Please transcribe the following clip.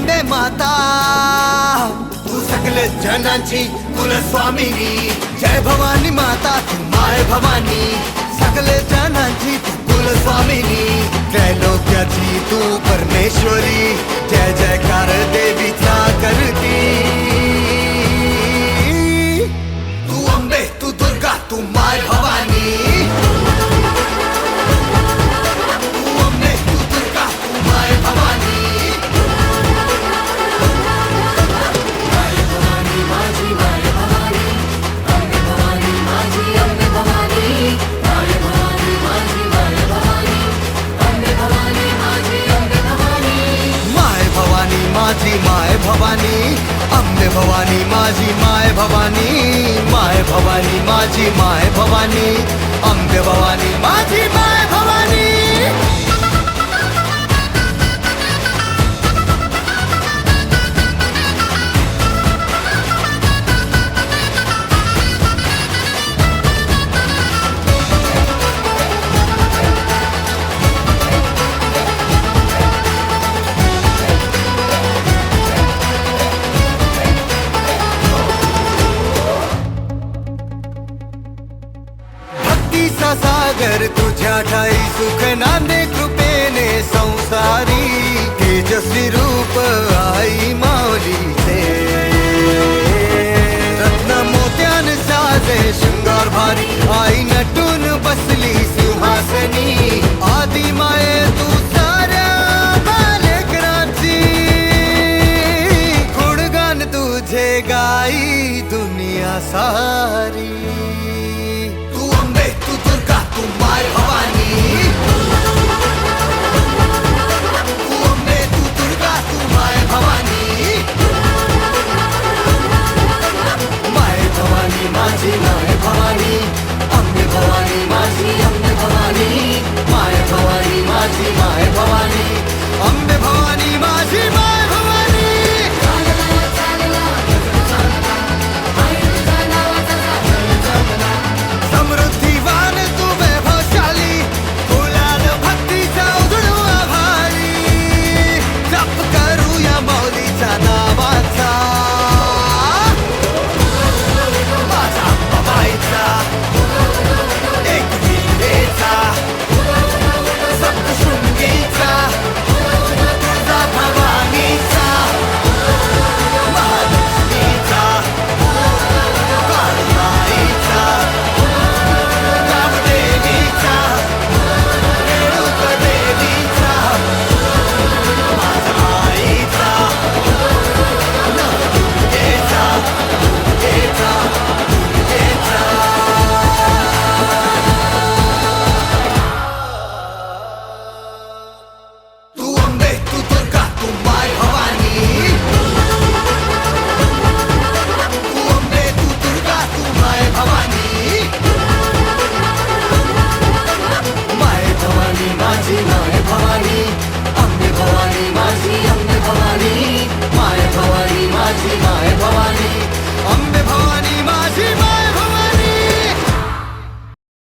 अंबे माता तू सकल जनाची कुलस्वामिनी, जय भवानी माता तू माय भवानी, सकल जनाची तू कुलस्वामिनी, त्रैलोक्याची तू परमेश्वरी, जय जयकार देवीचा करती। तू अंबे तू दुर्गा तू माय भवानी, तू अंबे तू दुर्गा तू माय भवानी। माझी माय भवानी, अंबे भवानी माझी माय भवानी, माय भवानी माझी माय भवानी, अंबे भवानी माझी माय भवानी। सागर तुझ्या ठाई सुख नांदे कृपेने संसारी, तेजस्वी रूप आई माऊलीचे, रत्न मोत्यान साजे शृंगार भारी, आई नटून बसली सिंहासनी, आदि माये तू साऱ्या बालकरांची, गुणगान तुझे गाई दुनिया सारी।